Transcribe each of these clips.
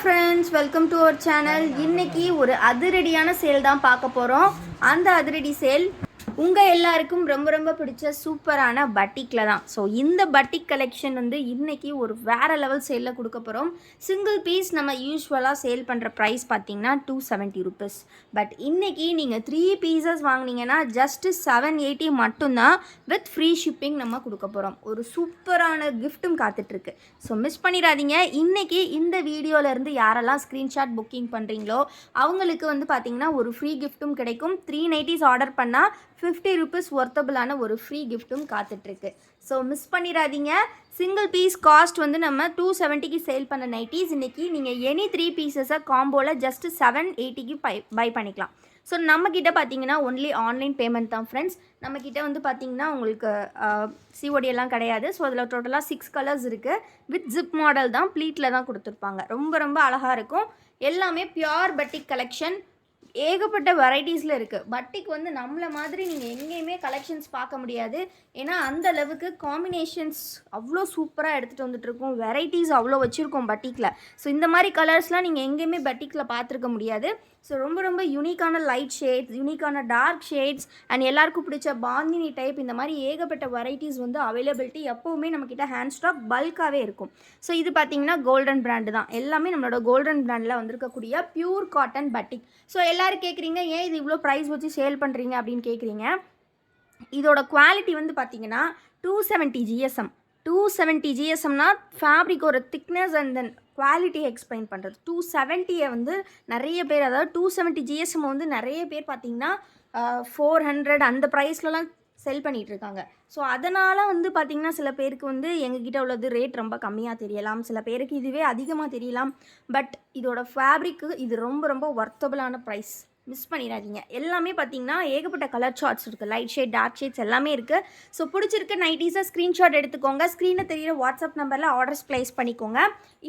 Friends, welcome to our channel. இன்னைக்கு ஒரு அதிரடியான சேல் தான் பார்க்க போகிறோம். அந்த அதிரடி சேல் உங்கள் எல்லாருக்கும் ரொம்ப ரொம்ப பிடிச்ச சூப்பரான பட்டிக்கில் தான். ஸோ இந்த பட்டிக் கலெக்ஷன் வந்து இன்றைக்கி ஒரு வேறு லெவல் சேலில் கொடுக்க போகிறோம். சிங்கிள் பீஸ் நம்ம யூஸ்வலாக சேல் பண்ணுற ப்ரைஸ் பார்த்திங்கன்னா 270 ருபீஸ். பட் இன்றைக்கி நீங்கள் 3 பீசஸ் வாங்கினீங்கன்னா ஜஸ்ட்டு 780 மட்டும்தான் வித் ஃப்ரீ ஷிப்பிங் நம்ம கொடுக்க போகிறோம். ஒரு சூப்பரான கிஃப்ட்டும் காத்துட்ருக்கு. ஸோ மிஸ் பண்ணிடாதீங்க. இன்றைக்கி இந்த வீடியோவிலேருந்து யாரெல்லாம் ஸ்க்ரீன்ஷாட் புக்கிங் பண்ணுறீங்களோ அவங்களுக்கு வந்து பார்த்திங்கன்னா ஒரு ஃப்ரீ கிஃப்ட்டும் கிடைக்கும். 3 நைட்டிஸ் ஆர்டர் பண்ணால் 50 ருபீஸ் ஒர்த்தபிளான ஒரு ஃப்ரீ கிஃப்ட்டும் காத்துட்ருக்கு. ஸோ மிஸ் பண்ணிடாதீங்க. சிங்கிள் பீஸ் காஸ்ட் வந்து நம்ம 270க்கு சேல் பண்ண நைட்டிஸ் இன்றைக்கி நீங்கள் எனி 3 பீசஸை காம்போவில் ஜஸ்ட்டு 780க்கு பை பண்ணிக்கலாம். ஸோ நம்மக்கிட்ட பார்த்தீங்கன்னா ஒன்லி ஆன்லைன் பேமெண்ட் தான் ஃப்ரெண்ட்ஸ். நம்மக்கிட்ட வந்து பார்த்திங்கன்னா உங்களுக்கு சிஓடி எல்லாம் கிடையாது. ஸோ அதில் டோட்டலாக 6 கலர்ஸ் இருக்குது. வித் ஜிப் மாடல் தான், ப்ளீட்டில் தான் கொடுத்துருப்பாங்க. ரொம்ப ரொம்ப அழகாக இருக்கும். எல்லாமே பியோர் பட்டிக் கலெக்ஷன். ஏகப்பட்ட வெரைட்டிஸில் இருக்குது. பட்டிக் வந்து நம்மளை மாதிரி நீங்கள் எங்கேயுமே கலெக்ஷன்ஸ் பார்க்க முடியாது. ஏன்னா அந்த அளவுக்கு காம்பினேஷன்ஸ் அவ்வளோ சூப்பராக எடுத்துகிட்டு வந்துட்டுருக்கோம். வெரைட்டிஸ் அவ்வளோ வச்சுருக்கோம் பட்டிக்கில். ஸோ இந்த மாதிரி கலர்ஸ்லாம் நீங்கள் எங்கேயுமே பட்டிக்கில் பார்த்துருக்க முடியாது. ஸோ ரொம்ப ரொம்ப யூனிக்கான லைட் ஷேட்ஸ், யூனிக்கான டார்க் ஷேட்ஸ் அண்ட் எல்லாருக்கும் பிடிச்ச பாந்தினி டைப், இந்த மாதிரி ஏகப்பட்ட வெரைட்டிஸ் வந்து அவைலபிலிட்டி எப்போவுமே நம்மக்கிட்ட ஹேண்ட் ஸ்டாக் பல்காகவே இருக்கும். ஸோ இது பார்த்திங்கன்னா கோல்டன் பிராண்டு தான். எல்லாமே நம்மளோட கோல்டன் பிராண்டில் வந்திருக்கக்கூடிய பியூர் காட்டன் பட்டிக். ஸோ எல்லோரும் கேட்குறீங்க, ஏன் இது இவ்வளோ ப்ரைஸ் வச்சு சேல் பண்ணுறீங்க அப்படின்னு கேட்குறீங்க. இதோட குவாலிட்டி வந்து பார்த்திங்கன்னா 270 GSM. 270 GSMனா ஃபேப்ரிக்கோட திக்னஸ் அண்ட் தென் குவாலிட்டியை எக்ஸ்பிளைன் பண்ணுறது. 270 வந்து நிறைய பேர், அதாவது 270 GSM வந்து நிறைய பேர் பார்த்திங்கன்னா 400 அந்த ப்ரைஸ்லலாம் செல் பண்ணிகிட்ருக்காங்க. ஸோ அதனால் வந்து பார்த்திங்கன்னா சில பேருக்கு வந்து எங்ககிட்ட உள்ளது ரேட் ரொம்ப கம்மியாக தெரியலாம், சில பேருக்கு இதுவே அதிகமாக தெரியலாம். பட் இதோட ஃபேப்ரிக்கு இது ரொம்ப ரொம்ப ஒர்த்தபிளான ப்ரைஸ். மிஸ் பண்ணிடாதீங்க. எல்லாமே பார்த்திங்கன்னா ஏகப்பட்ட கலர் சார்ட்ஸ் இருக்குது. லைட் ஷேட், டார்க் ஷேட்ஸ் எல்லாமே இருக்குது. ஸோ பிடிச்சிருக்க நைட்டிஸை ஸ்க்ரீன்ஷாட் எடுத்துக்கோங்க. ஸ்க்ரீனில் தெரியிற வாட்ஸ்அப் நம்பரில் ஆர்டர்ஸ் ப்ளேஸ் பண்ணிக்கோங்க.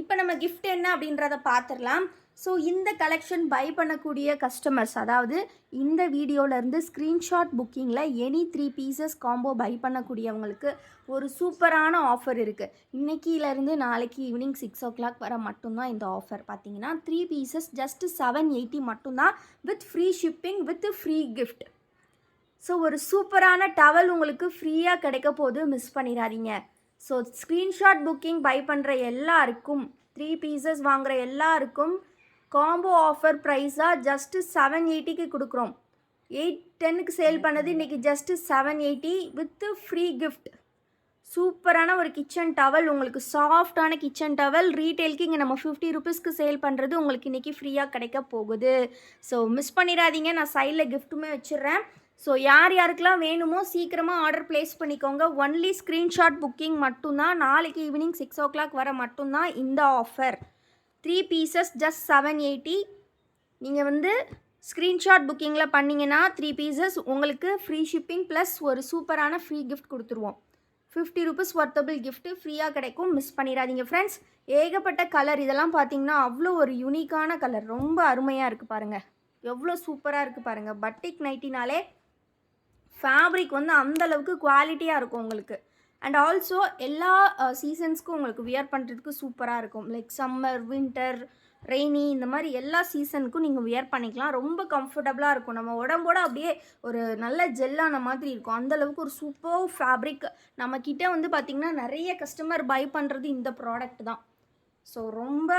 இப்போ நம்ம கிஃப்ட் என்ன அப்படின்றத பார்த்துடலாம். ஸோ இந்த கலெக்ஷன் பை பண்ணக்கூடிய கஸ்டமர்ஸ், அதாவது இந்த வீடியோவிலேருந்து ஸ்க்ரீன்ஷாட் புக்கிங்கில் எனி 3 பீசஸ் காம்போ பை பண்ணக்கூடியவங்களுக்கு ஒரு சூப்பரான ஆஃபர் இருக்குது. இன்றைக்கிலேருந்து நாளைக்கு ஈவினிங் 6 o'clock வர மட்டும்தான் இந்த ஆஃபர். பார்த்தீங்கன்னா 3 பீசஸ் ஜஸ்ட்டு 780 மட்டும்தான் with free shipping with free gift. So ஒரு சூப்பரான டவல் உங்களுக்கு ஃப்ரீயாக கிடைக்க போது, மிஸ் பண்ணிடாதீங்க. ஸோ ஸ்க்ரீன்ஷாட் புக்கிங் பை பண்ணுற எல்லாருக்கும், 3 பீசஸ் வாங்குகிற எல்லாருக்கும் காம்போ ஆஃபர் ப்ரைஸாக ஜஸ்ட்டு 780க்கு கொடுக்குறோம். 810க்கு சேல் பண்ணது இன்றைக்கி ஜஸ்ட்டு 780 வித்து ஃப்ரீ கிஃப்ட். சூப்பரான ஒரு கிச்சன் டவல், உங்களுக்கு சாஃப்டான கிச்சன் டவல் ரீட்டெயிலுக்கு இங்கே நம்ம 50 ருபீஸ்க்கு சேல் பண்ணுறது உங்களுக்கு இன்றைக்கி ஃப்ரீயாக கிடைக்க போகுது. ஸோ மிஸ் பண்ணிடாதீங்க. நான் சைடில் கிஃப்ட்டுமே வச்சிடுறேன். ஸோ யார் யாருக்கெல்லாம் வேணுமோ சீக்கிரமாக ஆர்டர் ப்ளேஸ் பண்ணிக்கோங்க. ஒன்லி ஸ்க்ரீன்ஷாட் புக்கிங் மட்டும்தான். நாளைக்கு ஈவினிங் 6 o'clock வர மட்டும்தான் இந்த ஆஃபர். 3 pieces just 780. நீங்கள் வந்து ஸ்க்ரீன்ஷாட் புக்கிங்கில் பண்ணிங்கன்னா 3 பீசஸ் உங்களுக்கு ஃப்ரீ ஷிப்பிங் ப்ளஸ் ஒரு சூப்பரான ஃப்ரீ கிஃப்ட் கொடுத்துருவோம். 50 ருபீஸ் ஒர்த்தபிள் கிஃப்ட்டு ஃப்ரீயாக கிடைக்கும். மிஸ் பண்ணிடாதீங்க ஃப்ரெண்ட்ஸ். ஏகப்பட்ட கலர், இதெல்லாம் பார்த்தீங்கன்னா அவ்வளோ ஒரு யூனிக்கான கலர், ரொம்ப அருமையாக இருக்குது பாருங்கள். எவ்வளோ சூப்பராக இருக்குது பாருங்கள். பட்டிக் நைட்டினாலே ஃபேப்ரிக் வந்து அந்தளவுக்கு குவாலிட்டியாக இருக்கும் உங்களுக்கு. அண்ட் ஆல்சோ எல்லா சீசன்ஸ்க்கும் உங்களுக்கு வியர் பண்ணுறதுக்கு சூப்பராக இருக்கும். லைக் சம்மர், வின்டர், ரெய்னி, இந்த மாதிரி எல்லா சீசனுக்கும் நீங்கள் வியர் பண்ணிக்கலாம். ரொம்ப கம்ஃபர்டபுளாக இருக்கும். நம்ம உடம்போட அப்படியே ஒரு நல்ல ஜெல்லான மாதிரி இருக்கும். அந்தளவுக்கு ஒரு சூப்பர் ஃபேப்ரிக். நம்மக்கிட்ட வந்து பார்த்திங்கன்னா நிறைய கஸ்டமர் பை பண்ணுறது இந்த ப்ராடக்ட் தான். ஸோ ரொம்ப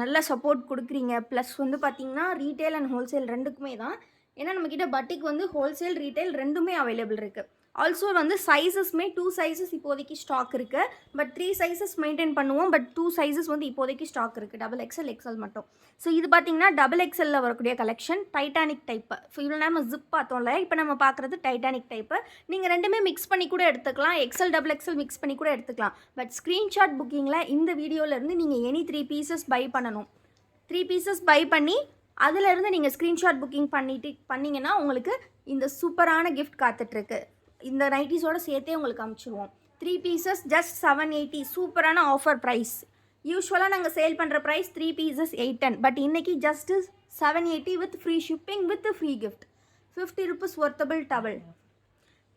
நல்ல சப்போர்ட் கொடுக்குறீங்க. ப்ளஸ் வந்து பார்த்திங்கன்னா ரீட்டெயில் அண்ட் ஹோல்சேல் ரெண்டுக்குமே தான். ஏன்னா நம்மக்கிட்ட பட்டிக் வந்து ஹோல்சேல், ரீட்டெயில் ரெண்டுமே அவைலபிள் இருக்குது. ஆல்சோ வந்து சைஸஸ்மே 2 சைஸஸ் இப்போதைக்கு ஸ்டாக் இருக்குது. பட் 3 சைஸஸ் மெயின்டைன் பண்ணுவோம். பட் 2 சைஸஸ் வந்து இப்போதைக்கு ஸ்டாக் இருக்குது. XXL, XL மட்டும். ஸோ இது பார்த்திங்கன்னா XXLல வரக்கூடிய கலெக்ஷன் டைட்டானிக் டைப்பு. ஸோ இவ்வளோ நேரம் ஜிப் பார்த்தோம்ல, இப்போ நம்ம பார்க்குறது டைட்டானிக் டைப்பு. நீங்கள் ரெண்டுமே மிக்ஸ் பண்ணி கூட எடுத்துக்கலாம். XL, XXL மிக்ஸ் பண்ணி கூட எடுத்துக்கலாம். பட் ஸ்க்ரீன்ஷாட் புக்கிங்கில் இந்த வீடியோவிலேருந்து நீங்கள் எனி 3 பீசஸ் பை பண்ணணும். 3 பீசஸ் பை பண்ணி அதிலேருந்து நீங்கள் ஸ்க்ரீன்ஷாட் புக்கிங் பண்ணிங்கன்னா உங்களுக்கு இந்த சூப்பரான கிஃப்ட் காத்துட்ருக்கு. இந்த நைட்டிஸோடு சேர்த்தே உங்களுக்கு அனுப்பிச்சிடுவோம். 3 பீசஸ் ஜஸ்ட் 780. சூப்பரான ஆஃபர் ப்ரைஸ். யூஸ்வலாக நாங்கள் சேல் பண்ணுற ப்ரைஸ் 3 பீசஸ் 810. பட் இன்றைக்கி just 780 with free shipping with free gift. 50 rupees worthable towel.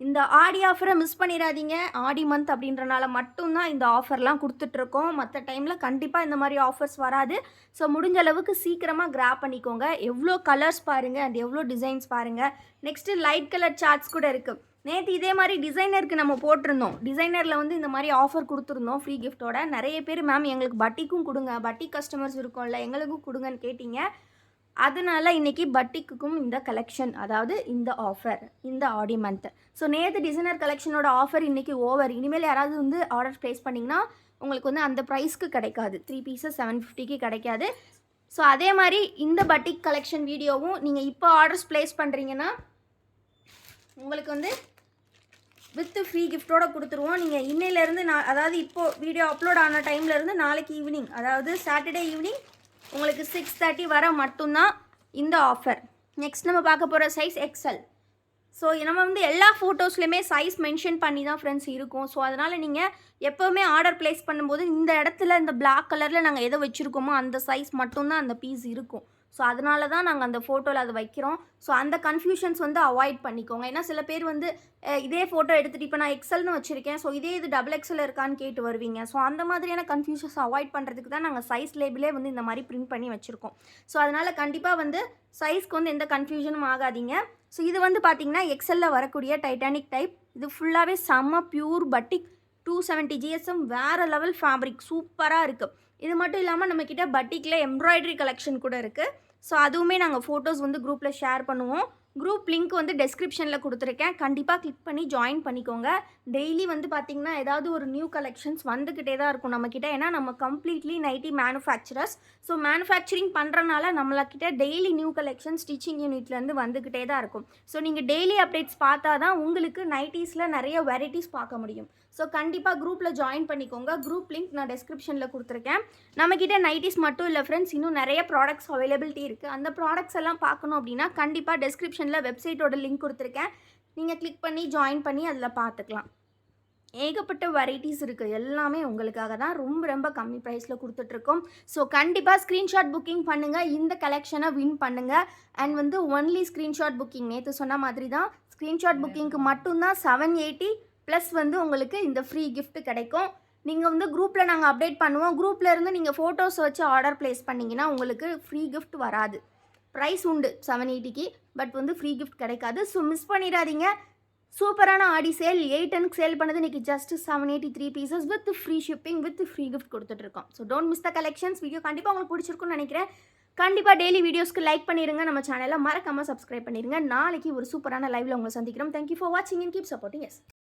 இந்த ஆடி ஆஃபரை மிஸ் பண்ணிடாதீங்க. ஆடி மந்த் அப்படின்றனால மட்டும்தான் இந்த ஆஃபர்லாம் கொடுத்துட்ருக்கோம். மற்ற டைமில் கண்டிப்பாக இந்த மாதிரி ஆஃபர்ஸ் வராது. ஸோ முடிஞ்ச அளவுக்கு சீக்கிரமாக கிராப் பண்ணிக்கோங்க. எவ்வளோ கலர்ஸ் பாருங்கள் அண்ட் எவ்வளோ டிசைன்ஸ் பாருங்கள். நெக்ஸ்ட்டு லைட் கலர் சார்ட்ஸ் கூட இருக்குது. நேற்று இதே மாதிரி டிசைனருக்கு நம்ம போட்டிருந்தோம். டிசைனரில் வந்து இந்த மாதிரி ஆஃபர் கொடுத்துருந்தோம் ஃப்ரீ கிஃப்ட்டோட. நிறைய பேர் மேம் எங்களுக்கு பட்டிக்கும் கொடுங்க, பட்டிக் கஸ்டமர்ஸ் இருக்கோம்ல எங்களுக்கும் கொடுங்கன்னு கேட்டிங்க. அதனால இன்றைக்கி பட்டிக்குக்கும் இந்த கலெக்ஷன், அதாவது இந்த ஆஃபர் இந்த ஆடி மந்த். ஸோ நேற்று டிசைனர் கலெக்ஷனோட ஆஃபர் இன்றைக்கி ஓவர். இனிமேல் யாராவது வந்து ஆர்டர் ப்ளேஸ் பண்ணிங்கன்னா உங்களுக்கு வந்து அந்த ப்ரைஸ்க்கு கிடைக்காது. 3 பீசஸ் 750க்கு கிடைக்காது. ஸோ அதே மாதிரி இந்த பட்டிக் கலெக்ஷன் வீடியோவும் நீங்கள் இப்போ ஆர்டர்ஸ் ப்ளேஸ் பண்ணுறீங்கன்னா உங்களுக்கு வந்து வித் ஃப்ரீ கிஃப்ட்டோட கொடுத்துருவோம். நீங்கள் இன்னையிலேருந்து அதாவது இப்போது வீடியோ அப்லோட் ஆன டைம்லேருந்து நாளைக்கு ஈவினிங், அதாவது சாட்டர்டே ஈவினிங் உங்களுக்கு 6:30 வர மட்டும்தான் இந்த ஆஃபர். நெக்ஸ்ட் நம்ம பார்க்க போகிற சைஸ் எக்ஸல். ஸோ நம்ம வந்து எல்லா ஃபோட்டோஸ்லையுமே சைஸ் மென்ஷன் பண்ணி தான் ஃப்ரெண்ட்ஸ் இருக்கும். ஸோ அதனால் நீங்கள் எப்போவுமே ஆர்டர் ப்ளேஸ் பண்ணும்போது இந்த இடத்துல இந்த பிளாக் கலரில் நாங்கள் எதை வச்சுருக்கோமோ அந்த சைஸ் மட்டும்தான் அந்த பீஸ் இருக்கும். ஸோ அதனால தான் நாங்கள் அந்த ஃபோட்டோவில் அதை வைக்கிறோம். ஸோ அந்த கன்ஃபியூஷன்ஸ் வந்து அவாய்ட் பண்ணிக்கோங்க. ஏன்னா சில பேர் வந்து இதே ஃபோட்டோ எடுத்துகிட்டு இப்போ நான் எக்ஸல்னு வச்சுருக்கேன், ஸோ இதே இது டபுள் எக்ஸல் இருக்கான்னு கேட்டு வருவீங்க. ஸோ அந்த மாதிரியான கன்ஃபியூஷன்ஸ் அவாய்ட் பண்ணுறதுக்கு தான் நாங்கள் சைஸ் லேபிளே வந்து இந்த மாதிரி பிரிண்ட் பண்ணி வச்சுருக்கோம். ஸோ அதனால் கண்டிப்பாக வந்து சைஸ்க்கு வந்து எந்த கன்ஃபியூஷனும் ஆகாதீங்க. ஸோ இது வந்து பார்த்திங்கன்னா எக்ஸலில் வரக்கூடிய டைட்டானிக் டைப். இது ஃபுல்லாகவே செம்ம பியூர் பட்டிக் 270 GSM, வேறு லெவல் ஃபேப்ரிக், சூப்பராக இருக்குது. இது மட்டும் இல்லாமல் நம்மக்கிட்ட பட்டிக்கில் எம்ப்ராய்டரி கலெக்ஷன் கூட இருக்குது. ஸோ அதுவுமே நாங்கள் ஃபோட்டோஸ் வந்து குரூப்பில் ஷேர் பண்ணுவோம். குரூப் லிங்க் வந்து டெஸ்கிரிப்ஷனில் கொடுத்துருக்கேன். கண்டிப்பாக கிளிக் பண்ணி ஜாயின் பண்ணிக்கோங்க. டெய்லி வந்து பார்த்திங்கன்னா ஏதாவது ஒரு நியூ கலெக்ஷன்ஸ் வந்துக்கிட்டே தான் இருக்கும் நம்மக்கிட்ட. ஏன்னா நம்ம completely nighty manufacturers. So manufacturing பண்ணுறனால நம்மளக்கிட்ட டெய்லி நியூ கலெக்ஷன் ஸ்டிச்சிங் யூனிட்லேருந்து வந்துக்கிட்டே தான் இருக்கும். ஸோ நீங்கள் டெய்லி அப்டேட்ஸ் பார்த்தா தான் உங்களுக்கு நைட்டிஸில் நிறைய வெரைட்டிஸ் பார்க்க முடியும். ஸோ கண்டிப்பாக குரூப்பில் ஜாயின் பண்ணிக்கோங்க. குரூப் லிங்க் நான் டெஸ்கிரிப்ஷனில் கொடுத்துருக்கேன். நம்மக்கிட்ட நைட்டிஸ் மட்டும் இல்லை ஃப்ரெண்ட்ஸ், இன்னும் நிறைய ப்ராடக்ட்ஸ் அவைலபிலிட்டி இருக்குது. அந்த ப்ராடக்ட்ஸ் எல்லாம் பார்க்கணும் அப்படின்னா கண்டிப்பாக டெஸ்கிரிப்ஷனில் வெப்சைட்டோட லிங்க் கொடுத்துருக்கேன். நீங்கள் கிளிக் பண்ணி ஜாயின் பண்ணி அதில் பார்த்துக்கலாம். ஏகப்பட்ட வெரைட்டிஸ் இருக்குது. எல்லாமே உங்களுக்காக தான் ரொம்ப ரொம்ப கம்மி ப்ரைஸில் கொடுத்துட்ருக்கோம். ஸோ கண்டிப்பாக ஸ்க்ரீன்ஷாட் புக்கிங் பண்ணுங்கள். இந்த கலெக்ஷனை வின் பண்ணுங்கள். அண்ட் வந்து ஒன்லி ஸ்க்ரீன்ஷாட் புக்கிங். நேற்று சொன்ன மாதிரி தான் ஸ்க்ரீன்ஷாட் புக்கிங்க்கு மட்டும்தான் 780 ப்ளஸ் வந்து உங்களுக்கு இந்த ஃப்ரீ கிஃப்ட் கிடைக்கும். நீங்கள் வந்து குரூப்பில் நாங்கள் அப்டேட் பண்ணுவோம். குரூப்பில் இருந்து நீங்கள் ஃபோட்டோஸ் வச்சு ஆர்டர் ப்ளேஸ் பண்ணிங்கன்னா உங்களுக்கு ஃப்ரீ கிஃப்ட் வராது. ப்ரைஸ் உண்டு 780க்கு, பட் வந்து ஃப்ரீ கிஃப்ட் கிடைக்காது. ஸோ மிஸ் பண்ணிடாதீங்க. சூப்பரான ஆடி சேல் 810க்கு சேல் பண்ணது இன்றைக்கி just 783 pieces with free shipping with free gift கொடுத்துட்ருக்கோம். So don't miss the collections. Video கண்டிப்பாக உங்களுக்கு பிடிச்சிருக்குன்னு நினைக்கிறேன். கண்டிப்பாக டெய்லி வீடியோஸ்க்கு லைக் பண்ணிடுங்க. நம்ம சேனலை மறக்காமல் சப்ஸ்கிரைப் பண்ணிடுங்க. நாளைக்கு ஒரு சூப்பரான லைவில் உங்களை சந்திக்கிறோம். தேங்க்யூ ஃபார் வாட்சிங் அண்ட் கீப் சப்போர்ட்டிங் எஸ்.